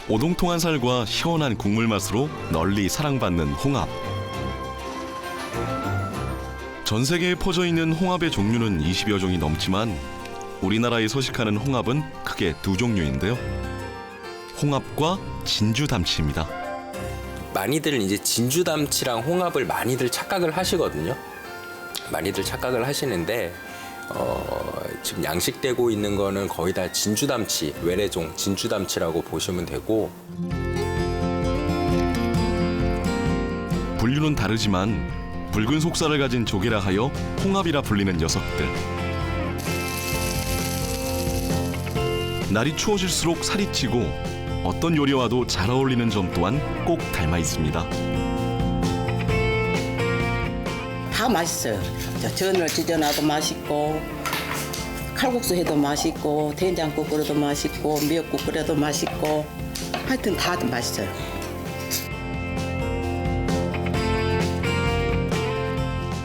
오동통한 살과 시원한 국물 맛으로 널리 사랑받는 홍합. 전 세계에 퍼져 있는 홍합의 종류는 20여 종이 넘지만 우리나라에 서식하는 홍합은 크게 두 종류인데요. 홍합과 진주담치입니다. 많이들 이제 진주담치랑 홍합을 많이들 착각을 하시거든요. 많이들 착각을 하시는데 지금 양식되고 있는 거는 거의 다 진주담치, 외래종 진주담치라고 보시면 되고, 분류는 다르지만 붉은 속살을 가진 조개라 하여 홍합이라 불리는 녀석들. 날이 추워질수록 살이 찌고 어떤 요리와도 잘 어울리는 점 또한 꼭 닮아 있습니다. 다 맛있어요. 전을 찢어놔도 맛있고, 칼국수 해도 맛있고, 된장국 끓여도 맛있고, 미역국 끓여도 맛있고, 하여튼 다 맛있어요.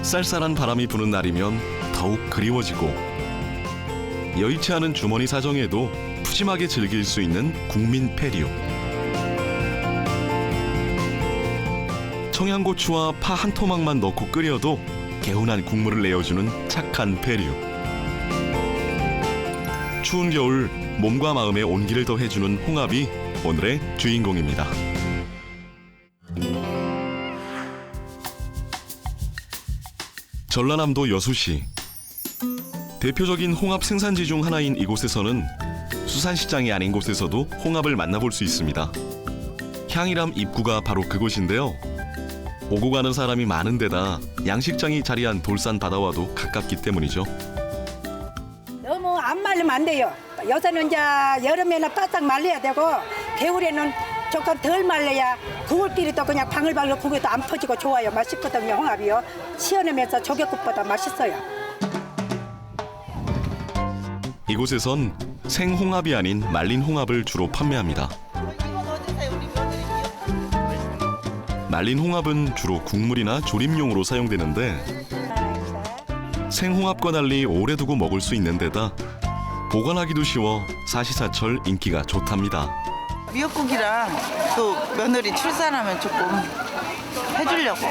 쌀쌀한 바람이 부는 날이면 더욱 그리워지고 여의치 않은 주머니 사정에도 푸짐하게 즐길 수 있는 국민 패류. 청양고추와 파 한 토막만 넣고 끓여도 개운한 국물을 내어주는 착한 패류. 추운 겨울 몸과 마음에 온기를 더해주는 홍합이 오늘의 주인공입니다. 전라남도 여수시. 대표적인 홍합 생산지 중 하나인 이곳에서는 수산시장이 아닌 곳에서도 홍합을 만나볼 수 있습니다. 향일암 입구가 바로 그곳인데요. 오고 가는 사람이 많은 데다 양식장이 자리한 돌산 바다와도 가깝기 때문이죠. 너무 안 말리면 안 돼요. 요새는 이제 여름에는 바싹 말려야 되고 겨울에는 조금 덜 말려야 국물끼리 또 그냥 방울방울 국에도 안 퍼지고 좋아요. 맛있거든요, 홍합이요. 시원하면서 조개국보다 맛있어요. 이곳에선 생홍합이 아닌 말린 홍합을 주로 판매합니다. 말린 홍합은 주로 국물이나 조림용으로 사용되는데 생홍합과 달리 오래 두고 먹을 수 있는 데다 보관하기도 쉬워 사시사철 인기가 좋답니다. 미역국이랑 또 며느리 출산하면 조금 해주려고.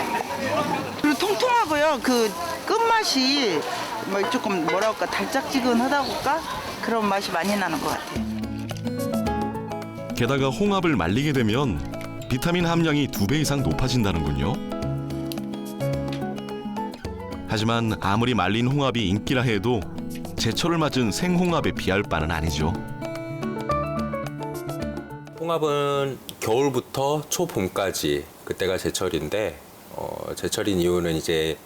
그리고 통통하고요. 그 끝맛이 뭐 조금 뭐라 할까 달짝지근하다고 할까 그런 맛이 많이 나는 것 같아요. 게다가 홍합을 말리게 되면 비타민 함량이 2배 이상 높아진다는군요. 하지만 아무리 말린 홍합이 인기라 해도 제철을 맞은 생홍합에 비할 바는 아니죠. 홍합은 겨울부터 초봄까지 그때가 제철인데, 제철인 이유는 이제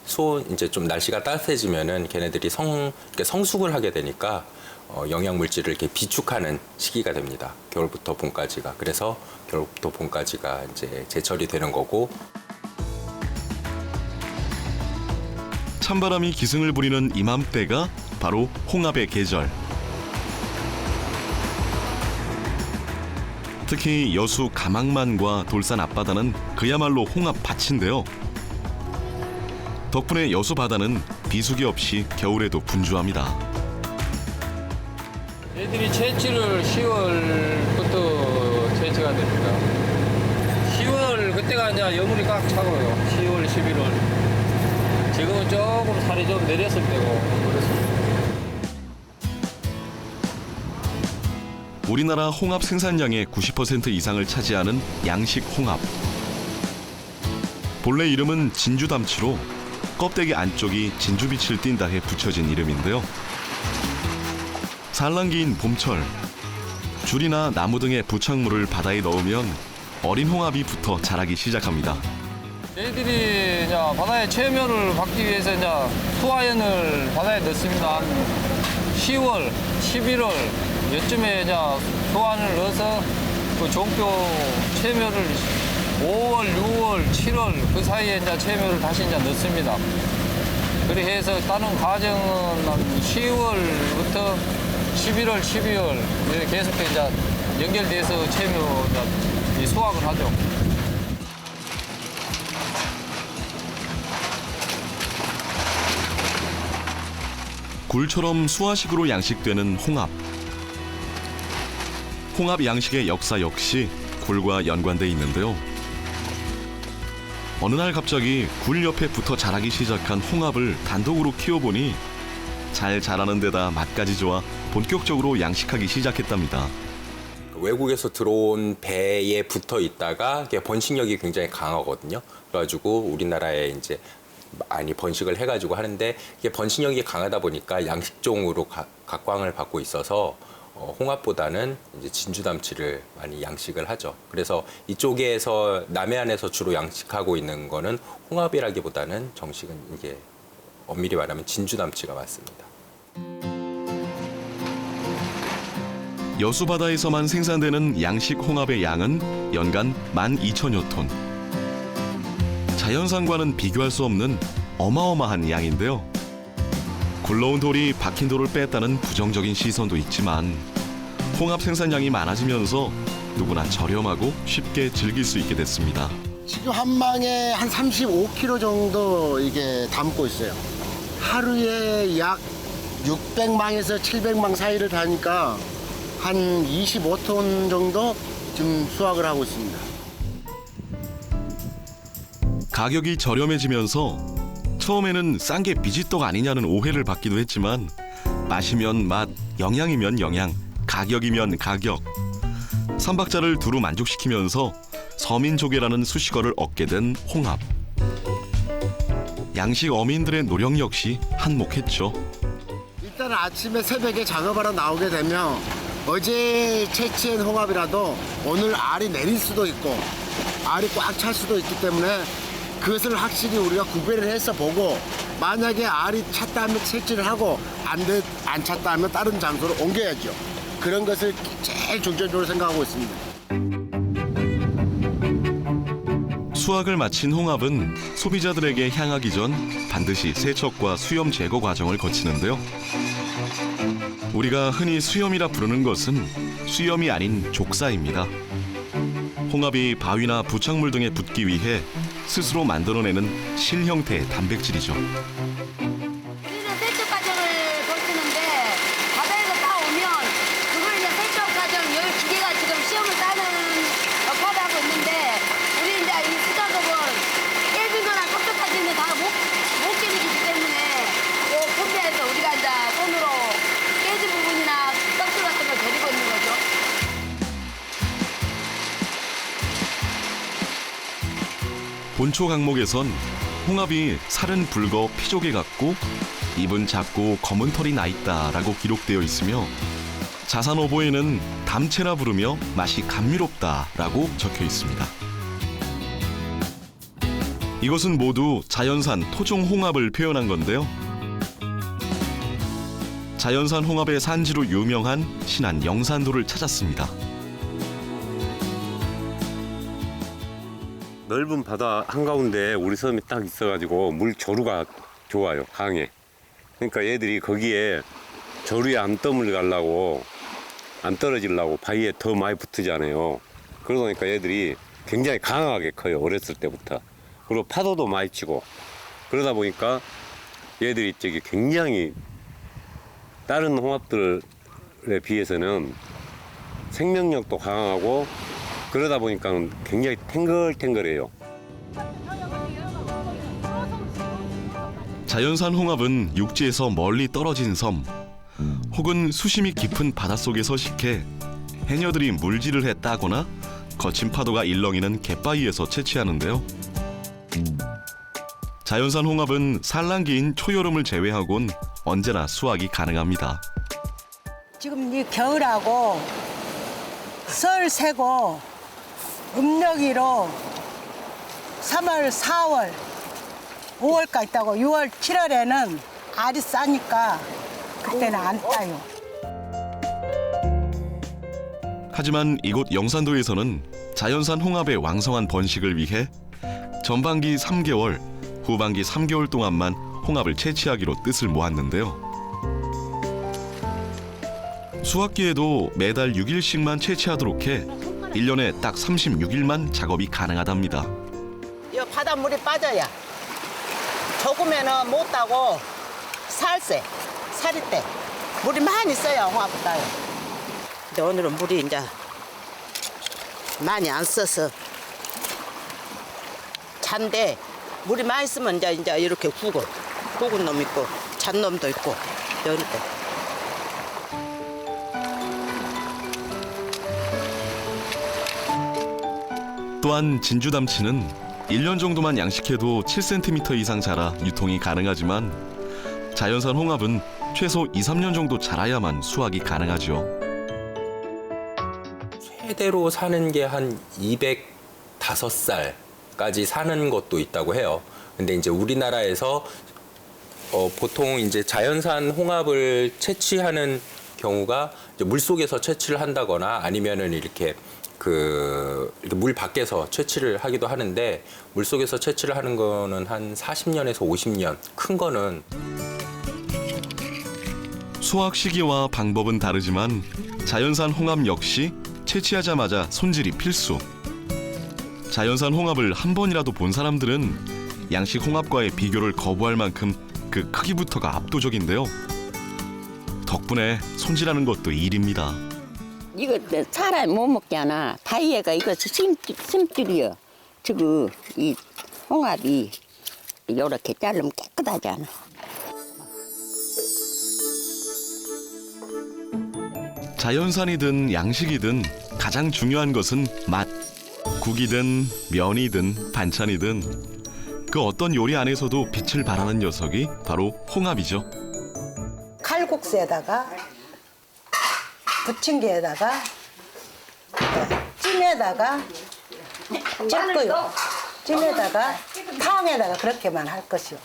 이제 좀 날씨가 따뜻해지면은 걔네들이 성숙을 하게 되니까 영양 물질을 이렇게 비축하는 시기가 됩니다. 겨울부터 봄까지가. 그래서 겨울부터 봄까지가 이제 제철이 되는 거고. 찬바람이 기승을 부리는 이맘때가 바로 홍합의 계절. 특히 여수 가망만과 돌산 앞바다는 그야말로 홍합 밭인데요. 덕분에 여수 바다는 비수기 없이 겨울에도 분주합니다. 애들이 채취를 10월부터 채취가 됩니다. 10월 그때가 이제 여물이 꽉 차고요. 10월, 11월. 지금은 조금 살이 좀 내렸을 때고 그렇습니다. 우리나라 홍합 생산량의 90% 이상을 차지하는 양식 홍합. 본래 이름은 진주담치로 껍데기 안쪽이 진주빛을 띈다 해 붙여진 이름인데요. 산란기인 봄철, 줄이나 나무 등의 부착물을 바다에 넣으면 어린 홍합이 붙어 자라기 시작합니다. 애들이 이제 바다의 체면을 받기 위해서 이제 수화연을 바다에 넣습니다. 10월, 11월 요쯤에 이제 수화연을 넣어서 그 종표 체면을 5월, 6월, 7월 그 사이에 이제 체면을 다시 이제 넣습니다. 그렇게 해서 따는 과정은 한 10월부터 11월, 12월 이렇게 계속 이제 연결돼서 체면 이제 수확을 하죠. 굴처럼 수화식으로 양식되는 홍합. 홍합 양식의 역사 역시 굴과 연관돼 있는데요. 어느 날 갑자기 굴 옆에 붙어 자라기 시작한 홍합을 단독으로 키워보니 잘 자라는 데다 맛까지 좋아 본격적으로 양식하기 시작했답니다. 외국에서 들어온 배에 붙어 있다가 번식력이 굉장히 강하거든요. 그래가지고 우리나라에 이제 많이 번식을 해가지고 하는데 이게 번식력이 강하다 보니까 양식종으로 각광을 받고 있어서 홍합보다는 이제 진주담치를 많이 양식을 하죠. 그래서 이쪽에서 남해안에서 주로 양식하고 있는 거는 홍합이라기보다는 정식은 이게 엄밀히 말하면 진주담치가 맞습니다. 여수바다에서만 생산되는 양식 홍합의 양은 연간 12,000여 톤. 자연산과는 비교할 수 없는 어마어마한 양인데요. 굴러온 돌이 박힌 돌을 뺐다는 부정적인 시선도 있지만 홍합 생산량이 많아지면서 누구나 저렴하고 쉽게 즐길 수 있게 됐습니다. 지금 한 망에 한 35kg 정도 이게 담고 있어요. 하루에 약 600망에서 700망 사이를 다니까 한 25톤 정도 지금 수확을 하고 있습니다. 가격이 저렴해지면서 처음에는 싼 게 비지떡 아니냐는 오해를 받기도 했지만 맛이면 맛, 영양이면 영양, 가격이면 가격. 삼박자를 두루 만족시키면서 서민조개라는 수식어를 얻게 된 홍합. 양식 어민들의 노력 역시 한몫했죠. 일단 아침에 새벽에 작업하러 나오게 되면 어제 채취한 홍합이라도 오늘 알이 내릴 수도 있고 알이 꽉 찰 수도 있기 때문에 그것을 확실히 우리가 구별을 해서 보고 만약에 알이 찼다 하면 채취를 하고 안 찼다 하면 다른 장소로 옮겨야죠. 그런 것을 제일 중점적으로 생각하고 있습니다. 수확을 마친 홍합은 소비자들에게 향하기 전 반드시 세척과 수염 제거 과정을 거치는데요. 우리가 흔히 수염이라 부르는 것은 수염이 아닌 족사입니다. 홍합이 바위나 부착물 등에 붙기 위해 스스로 만들어내는 실 형태의 단백질이죠. 우리는 세척 과정을 거치는데 바다에서 따오면 그걸 이제 세척 과정 여기 기계가 지금 시험을 따는 역할을 하고 있는데 우리 이제 이 수작업은 깨진 거나 껍데기는 다 못 깨지기 때문에 요 분배해서 우리가 이제 손으로 깨진 부분이나 껍질 같은 걸 데리고 있는 거죠. 본초 강목에선 홍합이 살은 붉어 피조개 같고 입은 작고 검은 털이 나 있다라고 기록되어 있으며 자산 오보에는 담채라 부르며 맛이 감미롭다라고 적혀 있습니다. 이것은 모두 자연산 토종 홍합을 표현한 건데요. 자연산 홍합의 산지로 유명한 신안 영산도를 찾았습니다. 넓은 바다 한가운데 우리 섬이 딱 있어가지고 물 조류가 좋아요. 강해. 그러니까 얘들이 거기에 조류에 안 떠물가려고 안 떨어지려고 바위에 더 많이 붙으잖아요. 그러다 보니까 얘들이 굉장히 강하게 커요. 어렸을 때부터. 그리고 파도도 많이 치고 그러다 보니까 얘들이 저기 굉장히 다른 홍합들에 비해서는 생명력도 강하고 그러다 보니까 굉장히 탱글탱글해요. 자연산 홍합은 육지에서 멀리 떨어진 섬 혹은 수심이 깊은 바닷속에서 식해 해녀들이 물질을 해 따거나 거친 파도가 일렁이는 갯바위에서 채취하는데요. 자연산 홍합은 산란기인 초여름을 제외하곤 언제나 수확이 가능합니다. 지금 이 겨울하고 설 세고 음력이로 3월, 4월, 5월까지 있다고 6월, 7월에는 알이 싸니까 그때는 안 따요. 하지만 이곳 영산도에서는 자연산 홍합의 왕성한 번식을 위해 전반기 3개월, 후반기 3개월 동안만 홍합을 채취하기로 뜻을 모았는데요. 수확기에도 매달 6일씩만 채취하도록 해 1년에 딱 36일만 작업이 가능하답니다. 이 바닷물이 빠져야 조금에는 못 따고 살세, 살이 때 물이 많이 써야 홍합을 따요. 근데 오늘은 물이 이제 많이 안 써서 잔데 물이 많이 쓰면 이제 이렇게 국은 놈 있고 잔 놈도 있고 이렇게. 또한 진주담치는 1년 정도만 양식해도 7cm 이상 자라 유통이 가능하지만 자연산 홍합은 최소 2~3년 정도 자라야만 수확이 가능하죠. 최대로 사는 게 한 205살까지 사는 것도 있다고 해요. 근데 이제 우리나라에서 보통 이제 자연산 홍합을 채취하는 경우가 이제 물 속에서 채취를 한다거나 아니면은 이렇게 이렇게 물 밖에서 채취를 하기도 하는데 물 속에서 채취를 하는 거는 한 40년에서 50년, 큰 거는. 수확 시기와 방법은 다르지만 자연산 홍합 역시 채취하자마자 손질이 필수. 자연산 홍합을 한 번이라도 본 사람들은 양식 홍합과의 비교를 거부할 만큼 그 크기부터가 압도적인데요. 덕분에 손질하는 것도 일입니다. 이거 사람이 못 먹게 하나 다이애가 이거 심줄이요. 지금 이 홍합이 이렇게 자르면 깨끗하잖아. 자연산이든 양식이든 가장 중요한 것은 맛. 국이든 면이든 반찬이든 그 어떤 요리 안에서도 빛을 발하는 녀석이 바로 홍합이죠. 칼국수에다가 부침개에다가 찜에다가 찜고요. 찜에다가 탕에다가 그렇게만 할 것이요.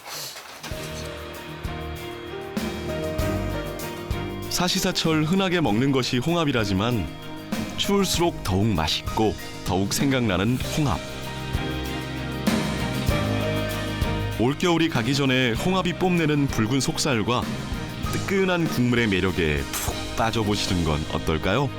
사시사철 흔하게 먹는 것이 홍합이라지만 추울수록 더욱 맛있고 더욱 생각나는 홍합. 올겨울이 가기 전에 홍합이 뽐내는 붉은 속살과 뜨끈한 국물의 매력에 푹 빠져보시는 건 어떨까요?